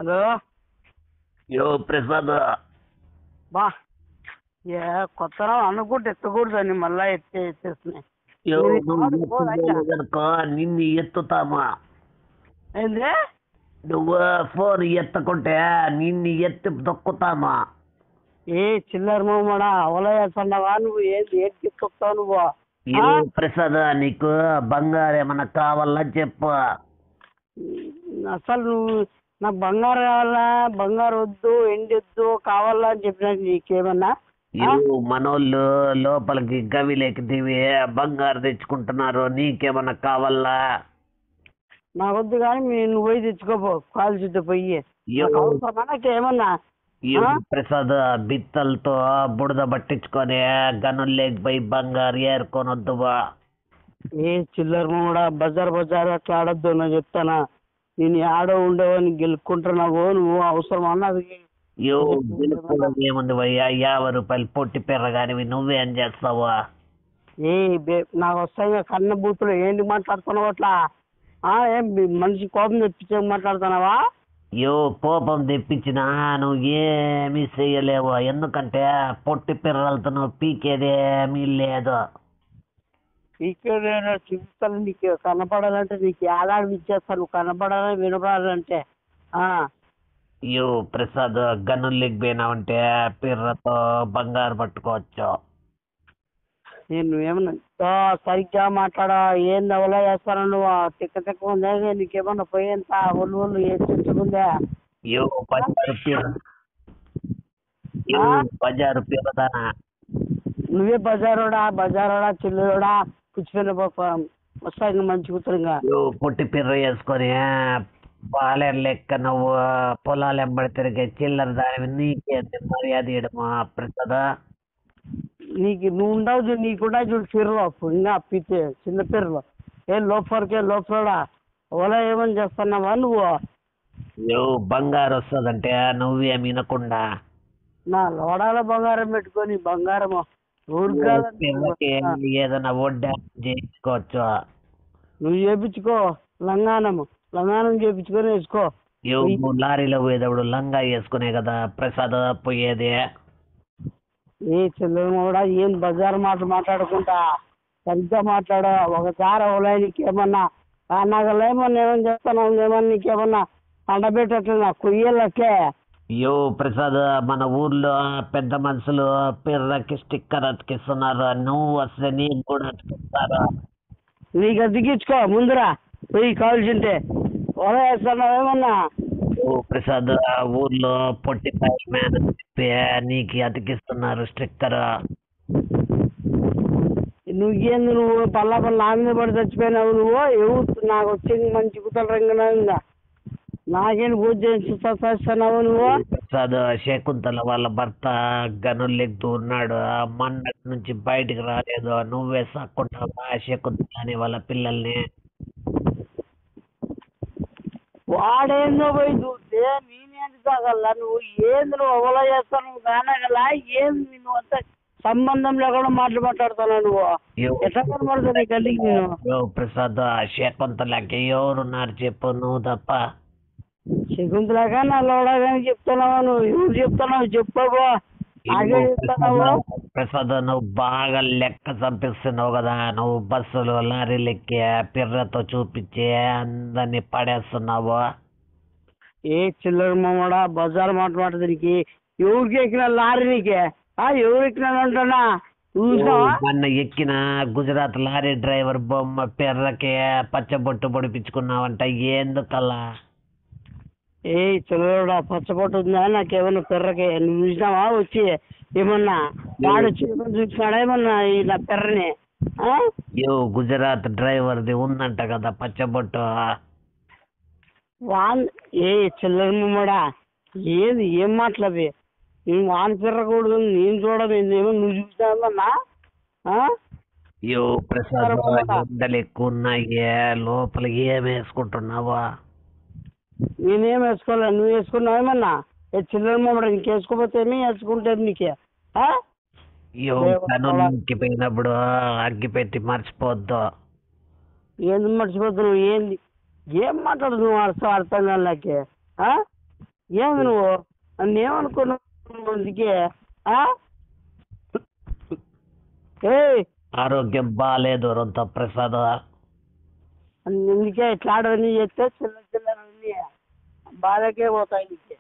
Hello. యో ప్రసాద్. బా ఏ కొత్తగా అనుకుంటే ఎత్తకూడదని మళ్ళా ఎత్తేస్తున్నాయి. యో నువ్వు నిన్ను ఎత్తుతామా? ఏంది? నువ్వు ఫోన్ ఎత్తకుంటే నిన్ను ఎత్తి దొక్కుతామా? ఏ చిల్లర మొమ్మడా అవలయేస్తున్నావా నువ్వు? ఏంది ఏంటి చెప్తావు నువ్వు? యో ప్రసాద్, నీకు బంగారు ఏమన్నా కావాలా చెప్పు. అసలు నువ్వు నాకు బంగారు కావాలా, బంగారు వద్దు, ఎండి వద్దు, కావాలా అని చెప్పినా నీకేమన్నా? మనోళ్ళు లోపలికి గవిలేకి దివి బంగారు తెచ్చుకుంటున్నారు, నీకేమన్నా కావాలా? నాకొద్దు కానీ నువ్వు పోయి తెచ్చుకోపో, కాల్చుద్దు పోయి. అవసరమా నాకేమన్నా? ప్రసాద్, బిత్తలతో బుడద పట్టించుకొని గనుల్లోకి పోయి బంగారు ఏరుకొని వద్దువా. ఏ చిల్లర కూడా బజార్ అట్లా ఆడొద్దు నేను చెప్తానా. నేను ఆడో ఉండేవని గెలుక్కుంటున్నావు నువ్వు, అవసరం అన్నది. ఏముంది భయ్యా, 50 రూపాయలు పొట్టి పెరగానివి నువ్వేం చేస్తావా? ఏ నాకు వస్తాయి కన్న బూతులు ఏంటి మాట్లాడుతున్నావు అట్లా? ఏం మనిషి కోపం తెప్పించే మాట్లాడుతున్నావా? కోపం తెప్పించినా నువ్వు ఏమీ చెయ్యలేవు, ఎందుకంటే పొట్టి పిర్రలతో నువ్వు పీకేదేమీ లేదు. పీకేదేనా చూపిస్తాను నీకు, కనపడాలంటే నీకు ఏడాది ఇచ్చేస్తాను, నువ్వు కనపడాలని వినపడాలంటే. ప్రసాద్, గన్నుల్లోకి పోయినావంటే పిర్రతో బంగారు పట్టుకోవచ్చు. నువ్వేమన్నా సరిగ్గా మాట్లాడా? ఏంది అవలా చేస్తాను నువ్వు? తిక్క ఉందా నీకేమన్నా పోయేంత ఒళ్ళు ఏ తెచ్చుకుందా? బజారు పిల్లదానా? నువ్వే బజారోడా చిల్లరోడా పుచ్చిపోయిన వస్తాయి మంచి కూతురుగా. పొట్టి పిర్ర వేసుకొని పాలేరు లెక్క నువ్వు పొలాలు ఎంబడి తిరిగే చిల్లర దాని నీకే మర్యాద ఇయడమా ప్రసాద్? నువ్వు ఉండవు, నీకుండా చూడు పిర్రలో ఇంకా పిచ్చి చిన్న పిర్రలో. ఏం లోపలడా ఓలా ఏమని చేస్తున్నావా నువ్వు? బంగారు వస్తుందంటే నువ్వేం వినకుండా నా లోడాల బంగారం పెట్టుకొని బంగారము ఏదైనా వడ్డా చేయించుకోవచ్చు. నువ్వు చేపించుకో, లంగానం చేపించుకొని వేసుకో. లారీలో పోయేటప్పుడు లంగా వేసుకునే కదా ప్రసాద్ పోయేది. ఏ చిల్లర కూడా ఏం బజారు మాట్లాడుకుంటా సరిగ్గా మాట్లాడు. ఒకసారి అవలే నీకేమన్నా నాగలేమన్నా ఏమని చేస్తున్నావు? ఏమన్నా నీకేమన్నా అండబెట్టట్లేదా కొయ్యలకే? ప్రసాద్, మన ఊర్లో పెద్ద మనుషులు పిర్రకి స్టిక్కర్ అతికిస్తున్నారు, నువ్వు వస్తే నీకు కూడా అతికిస్తారు. నీకు అతికించుకో ముందురా పోయి కావాల్సింటే. ఓలా వేస్తున్నావు ఏమన్నా? ప్రసాద్, ఊర్లో పొట్టి మ్యాన్ నీకు అతికిస్తున్నారు స్టిక్కర్. నువ్వు పల్లా నా మీద పడి చచ్చిపోయినావు నువ్వు. నాకు వచ్చింది మంచి కుతల రంగునా, నాకేం పూజ చేస్తున్నావు నువ్వు? ప్రసాద్, శకుంతల వాళ్ళ భర్త గనుల్లోకి దూరినాడు, మొన్నటి నుంచి బయటికి రాలేదు, నువ్వే సాక్కుంటావా శకుంతల అని వాళ్ళ పిల్లల్ని? వాడేందో పోయి చూస్తే నేనేంది తాగల్లా? నువ్వు ఏంది నువ్వు అవలా చేస్తావు? నువ్వు కానగలా ఏంది నువ్వు అంత సంబంధం లేకుండా మాట్లాడుతున్నావు నువ్వు? ఎట్లా కనబడుతుంది నీ కళ్ళకి? నేను ప్రసాద్, శకుంతలకి ఎవరున్నారు చెప్పు నువ్వు తప్ప? శకుంతలాగా నా లోడా కానీ చెప్తున్నావా నువ్వు? ఎవరు చెప్తున్నావు చెప్పబో, నాకే చెప్తున్నావు. ప్రసాద్, నువ్వు బాగా లెక్క చంపిస్తున్నావు కదా, నువ్వు బస్సులు లారీలు ఎక్కి పిర్రతో చూపించి అందరినీ పడేస్తున్నావు. ఏ చిల్లర మొమ్మడా బజార్ మాట్లాడదానికి ఎవరికి ఎక్కిన లారీ నీకే? ఎవరు ఎక్కినానంటున్నా చూసావా? మొన్న ఎక్కిన గుజరాత్ లారీ డ్రైవర్ బొమ్మ పిర్రకి పచ్చబొట్టు పొడిపించుకున్నావంట, ఎందుకల్లా? ఏ చిల్లరుడా పచ్చబొట్టు ఉందా నాకేమన్నా పిర్రకి? నువ్వు చూసినావా వచ్చి ఏమన్నా? వాడు వచ్చి చూసినాడా ఏమన్నా ఇలా పిర్రని? గుజరాత్ డ్రైవర్ది ఉందంట కదా పచ్చబొట్టు. ఏ చిల్లర మొమ్మడా ఏం మాటలవి? నేను వాని పిర్రకూడదు, నేను చూడలేదు. ఏమో నువ్వు చూసినావన్నా? ప్రసాద్, ఎండలు ఎక్కువ ఉన్నాయి, లోపల ఏం వేసుకుంటున్నావా? నేనేం వేసుకోలే, నువ్వు వేసుకున్నావు ఏమన్నా? చిల్లర మొమ్మడ ఇంకేసుకోపోతే ఏమి వేసుకుంటే నీకే? పోయినప్పుడు అగ్గి పెట్టి మర్చిపోద్దు. ఏంది మర్చిపోద్దు నువ్వు? ఏం మాట్లాడు నువ్వు? అర్థం కాలేకే. ఏంది నువ్వు నన్ను ఏమనుకున్నావు అందుకే ఏయ్ ఆరోగ్యం బాగాలేదు రొంత ప్రసాద్. అందుకే ఇట్లా ఆడవన్నీ చేస్తే చిన్న చిన్నవన్నీ బాధకే పోతాయి నీకే.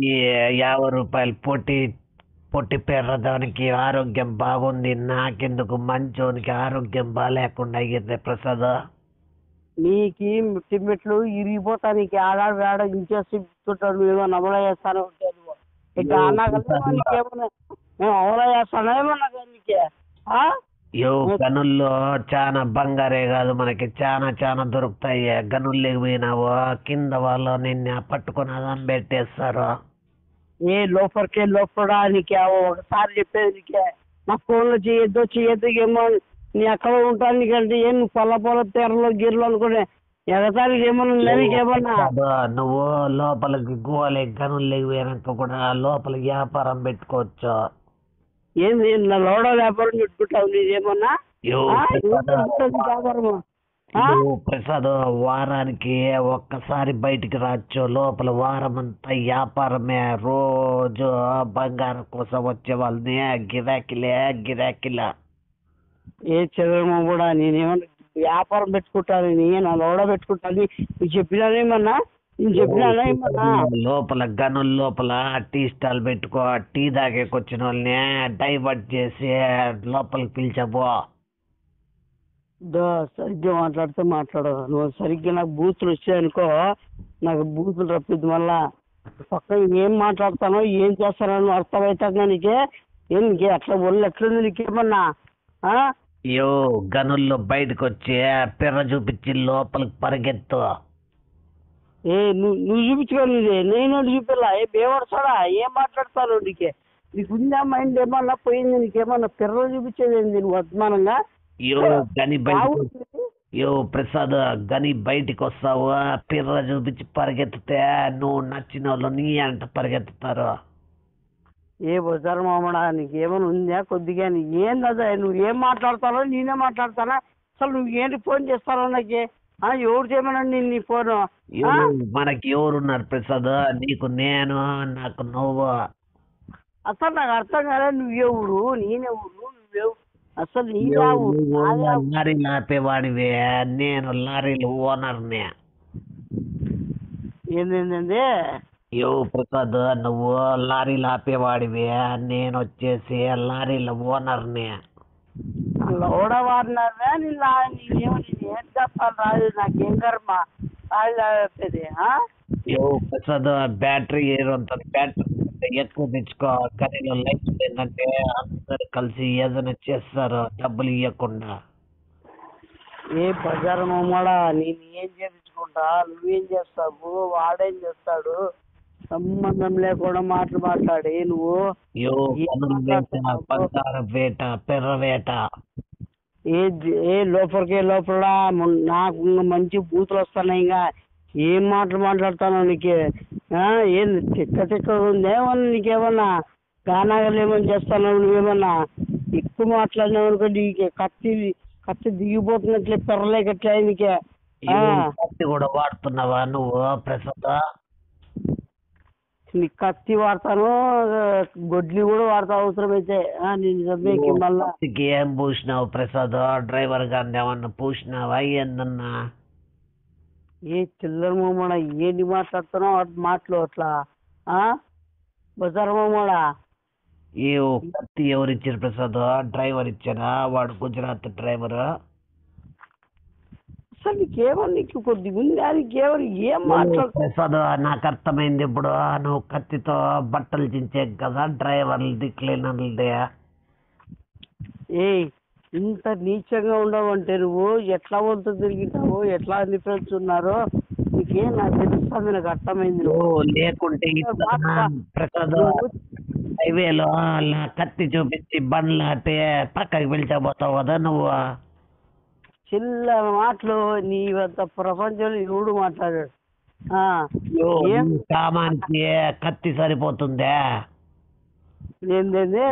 ఈ 50 రూపాయలు పొట్టి పెర్రదానికి ఆరోగ్యం బాగుంది, నాకెందుకు మంచోనికి ఆరోగ్యం బాగాలేకుండా అయ్యింది ప్రసాద్. నీకి మిట్లు ఇరిగిపోతా నీకు ఆడాడు వేడ ఇంచేస్తుంటాడు నువ్వేమో నమల చేస్తాను నువ్వు ఇట్లా అన్నాకల్లా నీకేమన్నా మేము అవలా చేస్తానా ఏమన్నా నీకే గనుల్లో చాలా బంగారే కాదు మనకి చాలా దొరుకుతాయి. గనుల్లోకి పోయినావు కింద వాళ్ళు నిన్న పట్టుకుని అదం పెట్టేస్తారు. ఏ లోపడా నీకే ఒకసారి చెప్పేది నీకే నా ఫోన్లో చేయొద్దు ఏమో నీ అక్కడ ఉంటాను నీకంటే ఏం నువ్వు పొల తెరలో గిర్రలు అనుకునే ఎగతానికి ఏమన్నా ఉందా నీకేమన్నా? నువ్వు లోపలికి గోలకి గనుల్లోకి పోయినాక కూడా లోపల వ్యాపారం పెట్టుకోవచ్చు. ఏంది నా లోడ వ్యాపారం పెట్టుకుంటావు నీదేమన్నా వ్యాపారము? ప్రసాద్ వారానికి ఒక్కసారి బయటికి రావచ్చు, లోపల వారం అంతా వ్యాపారమే. రోజు బంగారం కోసం వచ్చే వాళ్ళని గిరాకిలే. ఏ చదవమో కూడా నేనేమన్నా వ్యాపారం పెట్టుకుంటాను నా లోడ పెట్టుకుంటాను నువ్వు చెప్పినానేమన్నా లోపల గనుల లోపల టీ స్టాల్ పెట్టుకో, టీ దాకేకొచ్చిన వాళ్ళని డైవర్ట్ చేసి లోపలికి పిలిచబో. సరిగ్గా మాట్లాడదు నువ్వు సరిగ్గా నాకు బూతులు వచ్చాయనుకో నాకు బూతులు రప్పిద్ది మళ్ళా పక్క ఏం మాట్లాడతానో ఏం చేస్తానో అర్థమవుతుందా నీకే? నీకే అట్లా ఒళ్ళు ఎట్లుంది నీకేమన్నా? గనుల్లో బయటకు వచ్చి పిర్ర చూపించి లోపలికి పరిగెత్తు. నువ్వు చూపించుకోలేదు నేను చూపిల్లా బేవడసాడా ఏం మాట్లాడతాను నీకు ఉందా మైండ్ ఏమన్నా పోయింది నీకేమన్నా పిర్రలు చూపించేది ఏంది నువ్వు వర్తమానంగా? ప్రసాద్ గని బయటికి వస్తావు పిర్ర చూపించి పరిగెత్తితే నువ్వు నచ్చిన వాళ్ళు నీ అంట పరిగెత్తుతారు. ఏ బజారు మామడా నీకేమైనా ఉందా కొద్దిగా ఏందా నువ్వు ఏం మాట్లాడతానో నేనే మాట్లాడతానా? అసలు నువ్వు ఏంటి ఫోన్ చేస్తానో నాకే ఎవరు చేయమనండి నీ ఫోను? మనకి ఎవరున్నారు ప్రసాద్? నీకు నేను, నాకు నువ్వు. అసలు నాకు అర్థం కాలే నువ్వెవరు నేనెవరు నువ్వెవరు అసలు లారీలు ఆపేవాడివే, నేను లారీలు ఓనర్నే. ఏంటండి ప్రసాద్ నువ్వు లారీలు ఆపేవాడివే, నేను వచ్చేసి లారీల ఓనర్నే. లోడ వాడినారా నేనేమో ఏం చెప్పాలి రాదు నాకేం కర్మ రాదు. ప్రసాద్ బ్యాటరీ బ్యాటరీ ఎక్కువ తెచ్చుకో. గనిలో లైఫ్ ఏంటంటే అందరు కలిసి ఏదైనా చేస్తారు డబ్బులు ఇవ్వకుండా. ఏ బజారు మామడా నేను ఏం చేపించుకుంటా నువ్వేం చేస్తావు వాడేం చేస్తాడు సంబంధం లేకుండా మాట్లాడి నువ్వు వేట పెర్ర వేట ఏ లోపల నాకు మంచి బూతులు వస్తున్నాయి. ఇంకా ఏం మాట్లాడతాను నీకు? ఏం తిక్క ఉందేమన్నా నీకేమన్నా గానాగలు ఏమన్నా చేస్తాను నువ్వేమన్నా ఎక్కువ మాట్లాడినావు అనుకో నీకు కత్తి దిగిపోతున్నట్లే పెర్రలేకట్లే నీకే. కత్తి కూడా వాడుతున్నావా నువ్వు ప్రసాద్? నీ కత్తి వాడతాను గొడ్లు కూడా వాడతా అవసరమైతే నేను చంపేకి మళ్ళా. ఏం పూసినావు ప్రసాద్? డ్రైవర్ గారిని ఏమన్నా పూసినావా ఏందన్నా? ఏ చిల్లర మామూడా ఏంటి మాట్లాడుతున్నావు మాటలు అట్లా బజార్ మామూడా? కత్తి ఎవరు ఇచ్చారు ప్రసాద్? డ్రైవర్ ఇచ్చారా? వాడు గుజరాత్ డ్రైవర్. అసలు నీకు కొద్దిగా ఉందా నీకేమని ఏం మాట్లాడు ప్రసాద్? నాకు అర్థమైంది ఇప్పుడు. నువ్వు కత్తితో బట్టలు చించే కదా డ్రైవర్లు దిక్కులేనదే. ఇంత నీచంగా ఉండవంటే నువ్వు ఎట్లా వంతు తిరిగినావు ఎట్లా డిఫరెన్స్ ఉన్నారో నీకేం నాకు తెలుస్తుంది. నాకు అర్థమైంది. లేకుంటే ప్రసాద్ హైవేలో కత్తి చూపించి బండ్లు ఆపి పక్కకి పిలిచబోతావు కదా నువ్వు. చిల్లర మాటలు నీ వద్ద ప్రపంచంలో ఎవడు మాట్లాడాడు? సామాన్కి కత్తి సరిపోతుందే? ఏంటండి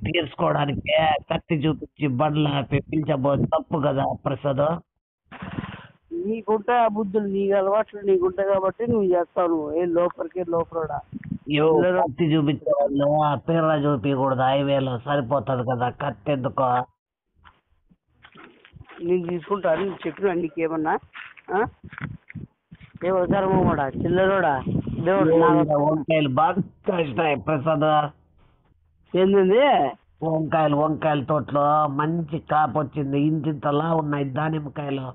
తీర్చుకోవడానికి కత్తి చూపించి బండ్లు ఆపి పిలిచబో తప్పు కదా ప్రసాద్? నీకుంటాయి ఆ బుద్ధులు, నీకు అలవాట్లు నీకుంటాయి కాబట్టి నువ్వు చేస్తావు. నువ్వు ఏ లోపలడా కత్తి చూపించే వాళ్ళు పిర్ర చూపించకూడదు, హైవేలో సరిపోతుంది కదా, కత్తి ఎందుకో. నేను తీసుకుంటాను, నీకు చెప్పిన నీకేమన్నా ఏ వసారమ్మడా చిల్లరోడా దేవుడు వంకాయలు బాగా ఇస్తాయి ప్రసాద్. ఏంది వంకాయల తోటలో మంచి కాపు వచ్చింది, ఇంతింతలా ఉన్నాయి దానిమ్మకాయలు.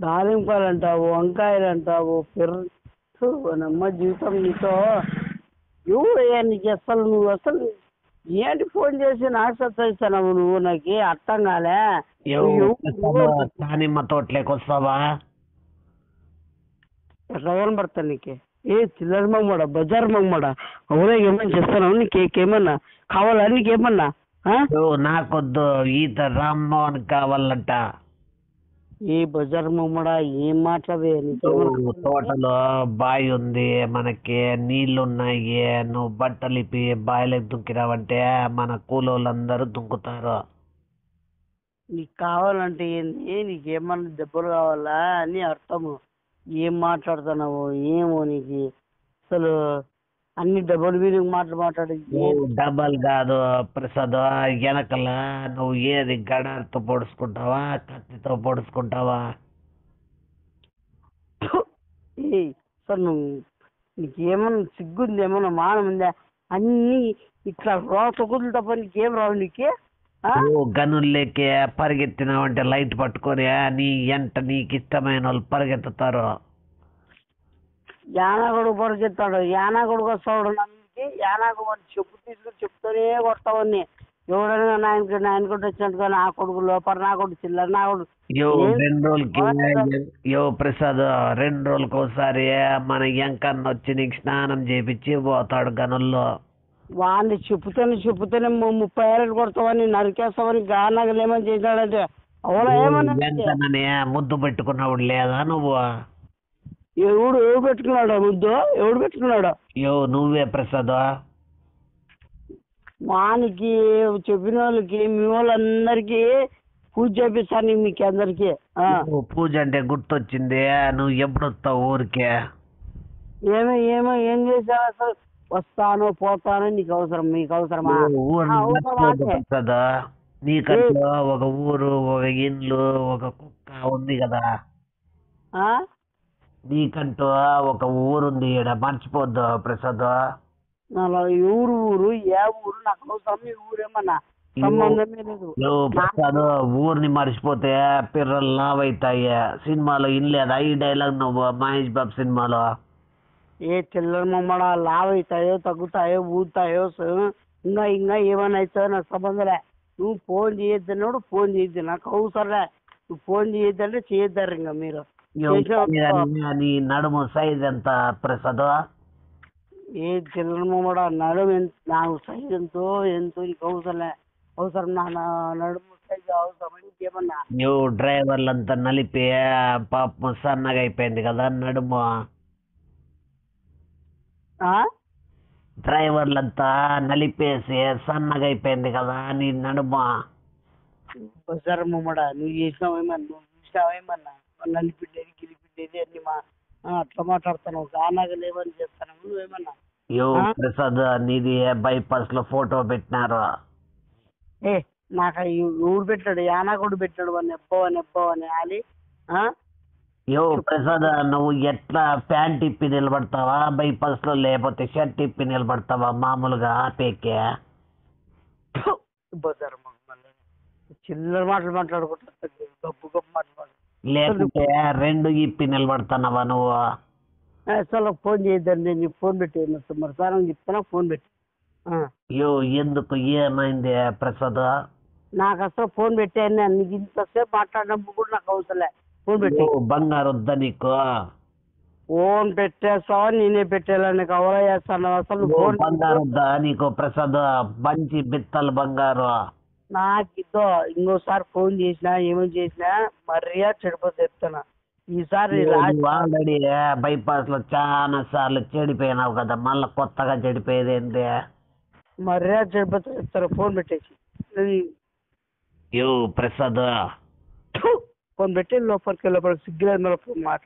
దానిమ్మకాయలు అంటావు, వంకాయలు అంటావు, నమ్మ జీవితం నీతో ఎవరయ్యా నీకు అసలు. నువ్వు అసలు ఏంటి ఫోన్ చేసి నాకు సత్తాయిస్తున్నావు నువ్వు, నాకు అర్థం కాలే. దానిమ్మ తోటలోకి వస్తావా? ఎట్లా కనబడతా నీకే? ఏ చిల్లర మమ్మడా బజార్ మమ్మడా అవునా? ఏమన్నా చేస్తున్నావు? నీకేమన్నా కావాలా? నీకేమన్నా నాకొద్దు, ఈత రామ్మోహన్ కావాలంట. ఏ బజార్ మమ్మడా ఏం మాట్లాడే? తోటలో బావి ఉంది, మనకి నీళ్లున్నాయి, నువ్వు బట్టలు ఇప్పి బావిలోకి దుంకిరావంటే మన కూలోళ్ళందరూ దుంకుతారు. నీకు కావాలంటే ఏంది? నీకేమన్నా దెబ్బలు కావాలా అని అర్థము. ఏం మాట్లాడుతున్నావు ఏమో? నీకు అసలు అన్ని డబుల్ మీనింగ్ మాట్లాడి. డబల్ కాదు ప్రసాద్, వెనకల నువ్వు ఏది గడాలతో పొడుచుకుంటావా కత్తితో పొడుచుకుంటావా? సార్ నువ్వు నీకేమన్నా సిగ్గుంది, ఏమన్నా మానం ఉందా? అన్ని ఇట్లా తొక్కులు తప్ప నీకేం రావు. నీకే గనుల్లోకి పరిగెత్తినావంటే లైట్ పట్టుకొని నీ ఎంట నీకు ఇష్టమైన వాళ్ళు పరిగెత్తుతారు. యానాగొడుగు పరిగెత్తాడు, యానాగొడుగు వస్తాడు. నన్నుకి యానాగొడు చెప్పు తీసుకుని చెప్తూనే కొడతావని. ఎవడైనా నాయనకొట్టు వచ్చినట్టుగా నా కొడుకు లోపల, నా కొడుకు చిల్లర, నా కొడుకు 2 రోజులకి ప్రసాద్ 2 రోజులకి ఒకసారి మన ఎంకన్న వచ్చి నీకు స్నానం చేపించి పోతాడు గనుల్లో. వాడిని చెప్పుతూనే 30 ఏళ్ళు కొడతావని, నరికేస్తావని గానగలేమని చేశాడంటే అవునా? ఏమన్నా ముద్దు పెట్టుకున్నావు లేదా నువ్వు? ఎవడు పెట్టుకున్నాడు ముద్దు? ఎవడు పెట్టుకున్నాడు? నువ్వే ప్రసాద్. వానికి చెప్పిన వాళ్ళకి మీ వాళ్ళందరికీ పూజ చేపిస్తాను మీకు అందరికి. పూజ అంటే గుర్తొచ్చింది, నువ్వు ఎప్పుడు వస్తావు ఊరికే? ఏం చేశావు అసలు? వస్తాను పోతాను, నీకు అవసరం? మీకు అవసరమా? కదా నీకంటూ ఒక ఊరు, ఒక ఇల్లు, ఒక కుక్క ఉంది కదా. నీకంటూ ఒక ఊరుంది, ఈడ మర్చిపోద్దు ప్రసాద్. ఊరు ఏ ఊరు నాకు అవసరం? మీ ఊరేమన్నా సంబంధమే లేదు ప్రసాద్. ఊరిని మర్చిపోతే పిర్రలు లావైతాయి. సినిమాలో ఇన్లేదా ఈ డైలాగ్ నువ్వు? మహేష్ బాబు సినిమాలో ఏ చిల్లర మమ్మడా లావ్ అవుతాయో తగ్గుతాయో ఊతాయో ఇంకా ఏమైనా అవుతాయో నాకు సంబంధంలే. నువ్వు ఫోన్ చేయొద్దన్నాడు, ఫోన్ చేయొద్దు, నాకు అవసరంలే. నువ్వు ఫోన్ చేయొద్దంటే చేయొద్దారు. ఇంకా మీరు నీ నడుము సైజ్ ఎంత ప్రసాద్? ఏ చిల్లర మమ్మడా నడుము నాకు సైజ్ ఎంతో నీకు అవసరంలే. అవసరం నా నడుము సైజ్ అవసరం ఇంకేమన్నా? నువ్వు డ్రైవర్లంతా నలిపి పాపం సన్నగా అయిపోయింది కదా నడుము. డ్రైవర్లంతా నలిపేసి సన్నగా అయిపోయింది కదా నీ నడుము. బజార్ మమ్మడా నువ్వు చేసినావేమన్నా? నువ్వు చూసినావేమన్నా? నలిపిడ్డేది గిలిపిడ్డేది అన్ని అట్లా మాట్లాడుతున్నావు. గానాగా లేవని చేస్తాను నువ్వేమన్నా? ప్రసాద్ నీది బైపాస్ లో ఫోటో పెట్టినారు. నాకు ఊరు పెట్టాడు, యానాగోడు పెట్టాడు. వాడిని ఎబ్బవని ఆలి. ప్రసాద్ నువ్వు ఎట్లా ప్యాంట్ ఇప్పి నిలబడతావా బైపాస్ లో, లేకపోతే షర్ట్ ఇప్పి నిలబడతావా మామూలుగా ఆపేకే? చిల్లర మాటలు మాట్లాడుకుంటా, గప్పు మాట్లాడు. లేకపోతే 2 ఇప్పి నిలబడతానవా నువ్వు? అసలు ఫోన్ చేయొద్దండి, నీకు ఫోన్ పెట్టి మరి సార్ చెప్తానా? ఫోన్ పెట్టి. ఎందుకు ఏమైంది ప్రసాద్? నాకు అసలు ఫోన్ పెట్టాను. నీకు ఇంతసేపు మాట్లాడినప్పుడు కూడా నాకు అవసరంలే. ఫోన్ పెట్టి. బంగారు వద్దా నీకు? ఫోన్ పెట్టేస్తావా? నేనే పెట్టేలా నీకు అవలా చేస్తాను అసలు? ఫోన్ బంగారు వద్దా నీకు ప్రసాద్? బంచి బిత్తలు బంగారు. నాకు ఇంకోసారి ఫోన్ చేసినా ఏమేమి చేసినా మర్యాద చెడిపోతే చెప్తాను. ఈసారి ఆల్రెడీ బైపాస్ లో చాలా సార్లు చెడిపోయినావు కదా, మళ్ళీ కొత్తగా చెడిపోయేది ఏంటి? మర్యాద చెడిపోతే చెప్తారు. ఫోన్ పెట్టేసి. ప్రసాద్ ఫోన్ పెట్టి లోపలికి సిగ్గులేదు మన మాట